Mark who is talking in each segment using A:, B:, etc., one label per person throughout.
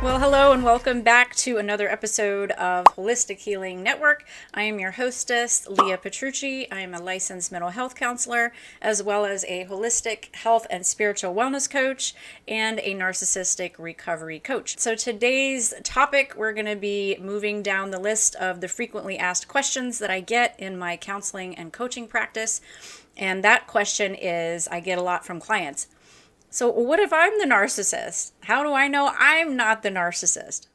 A: Well, hello and welcome back to another episode of Holistic Healing Network. I am your hostess, Leah Petrucci. I am a licensed mental health counselor, as well as a holistic health and spiritual wellness coach and a narcissistic recovery coach. So today's topic, we're going to be moving down the list of the frequently asked questions that I get in my counseling and coaching practice. And that question is, I get a lot from clients. So what if I'm the narcissist? How do I know I'm not the narcissist?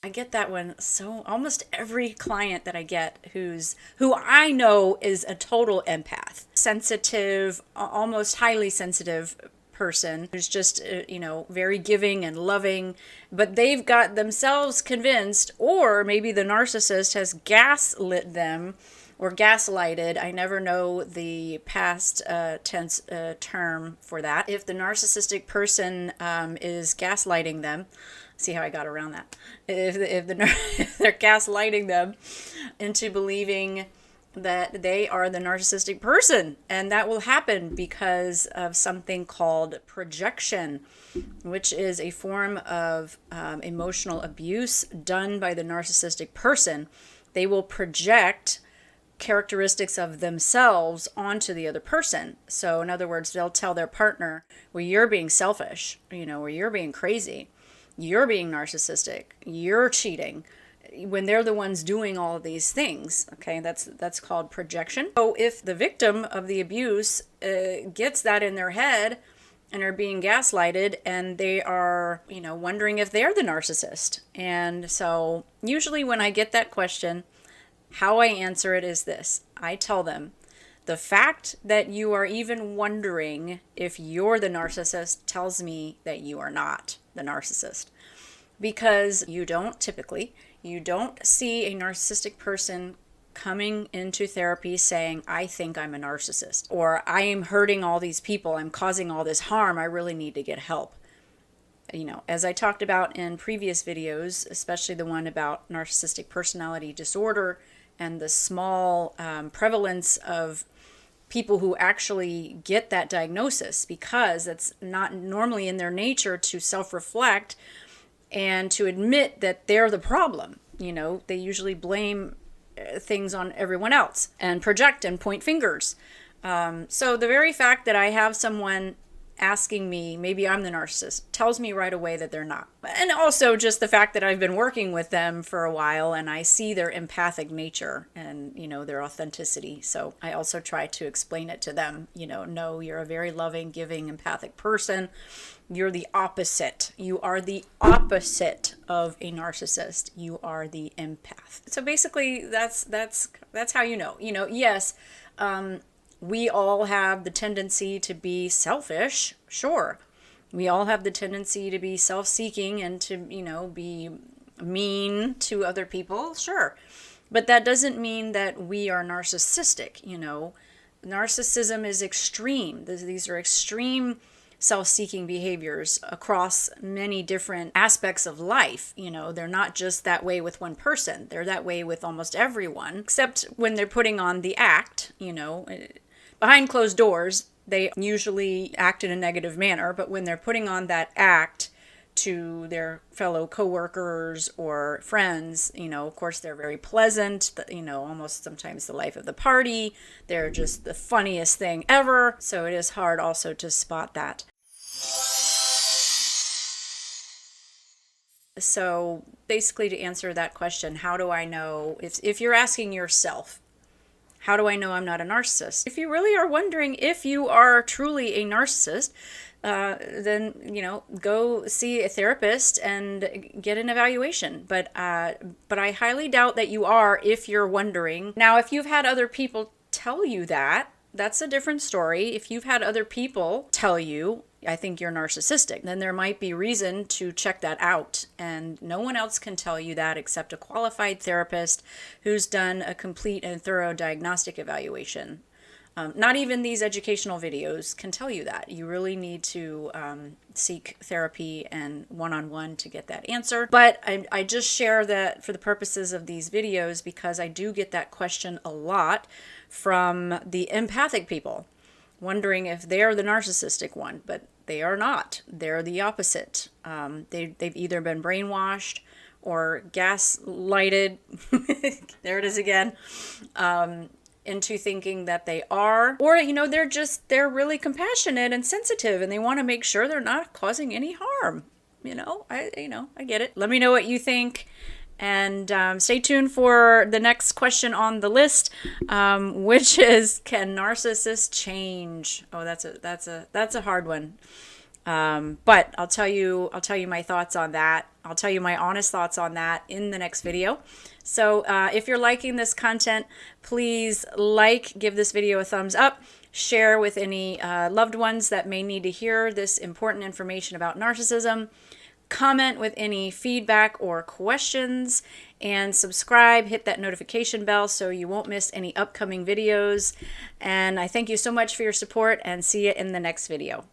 A: I get that one. So almost every client that I get who I know is a total empath, sensitive, almost highly sensitive person who's just, very giving and loving, but they've got themselves convinced, or maybe the narcissist has gaslit them or gaslighted. I never know the past tense term for that. If the narcissistic person is gaslighting them, see how I got around that. If they're gaslighting them into believing that they are the narcissistic person, and that will happen because of something called projection, which is a form of emotional abuse done by the narcissistic person. They will project characteristics of themselves onto the other person. So in other words, they'll tell their partner, well, you're being selfish, or you're being crazy, you're being narcissistic, you're cheating, when they're the ones doing all of these things. Okay, that's called projection. So if the victim of the abuse gets that in their head and are being gaslighted, and they are, wondering if they're the narcissist. And so usually when I get that question, how I answer it is this. I tell them, the fact that you are even wondering if you're the narcissist tells me that you are not the narcissist. Because you don't see a narcissistic person coming into therapy saying, I think I'm a narcissist, or I am hurting all these people, I'm causing all this harm, I really need to get help. As I talked about in previous videos, especially the one about narcissistic personality disorder and the small prevalence of people who actually get that diagnosis, because it's not normally in their nature to self-reflect and to admit that they're the problem. They usually blame things on everyone else and project and point fingers. So the very fact that I have someone asking me, maybe I'm the narcissist, tells me right away that they're not. And also just the fact that I've been working with them for a while and I see their empathic nature and, their authenticity. So I also try to explain it to them, no, you're a very loving, giving, empathic person. You're the opposite. You are the opposite of a narcissist. You are the empath. So basically that's how you know. Yes, we all have the tendency to be selfish, sure. We all have the tendency to be self-seeking and to, be mean to other people, sure. But that doesn't mean that we are narcissistic, Narcissism is extreme. These are extreme self-seeking behaviors across many different aspects of life. They're not just that way with one person. They're that way with almost everyone, except when they're putting on the act, Behind closed doors, they usually act in a negative manner, but when they're putting on that act to their fellow coworkers or friends, of course they're very pleasant, almost sometimes the life of the party. They're just the funniest thing ever. So it is hard also to spot that. So basically, to answer that question, how do I know, if you're asking yourself, how do I know I'm not a narcissist? If you really are wondering if you are truly a narcissist, then, go see a therapist and get an evaluation. But I highly doubt that you are if you're wondering. Now, if you've had other people tell you that, that's a different story. If you've had other people tell you, I think you're narcissistic, then there might be reason to check that out. And no one else can tell you that except a qualified therapist who's done a complete and thorough diagnostic evaluation. Not even these educational videos can tell you that. You really need to seek therapy and one-on-one to get that answer. But I just share that for the purposes of these videos because I do get that question a lot from the empathic people, wondering if they're the narcissistic one. But they are not. They're the opposite. They've either been brainwashed or gaslighted, there it is again, into thinking that they are, or, you know, they're really compassionate and sensitive and they want to make sure they're not causing any harm. I get it. Let me know what you think. And stay tuned for the next question on the list, which is, can narcissists change? Oh, that's a hard one. But I'll tell you my thoughts on that. I'll tell you my honest thoughts on that in the next video. So if you're liking this content, please give this video a thumbs up, share with any loved ones that may need to hear this important information about narcissism. Comment with any feedback or questions, and subscribe, hit that notification bell so you won't miss any upcoming videos. And I thank you so much for your support, and see you in the next video.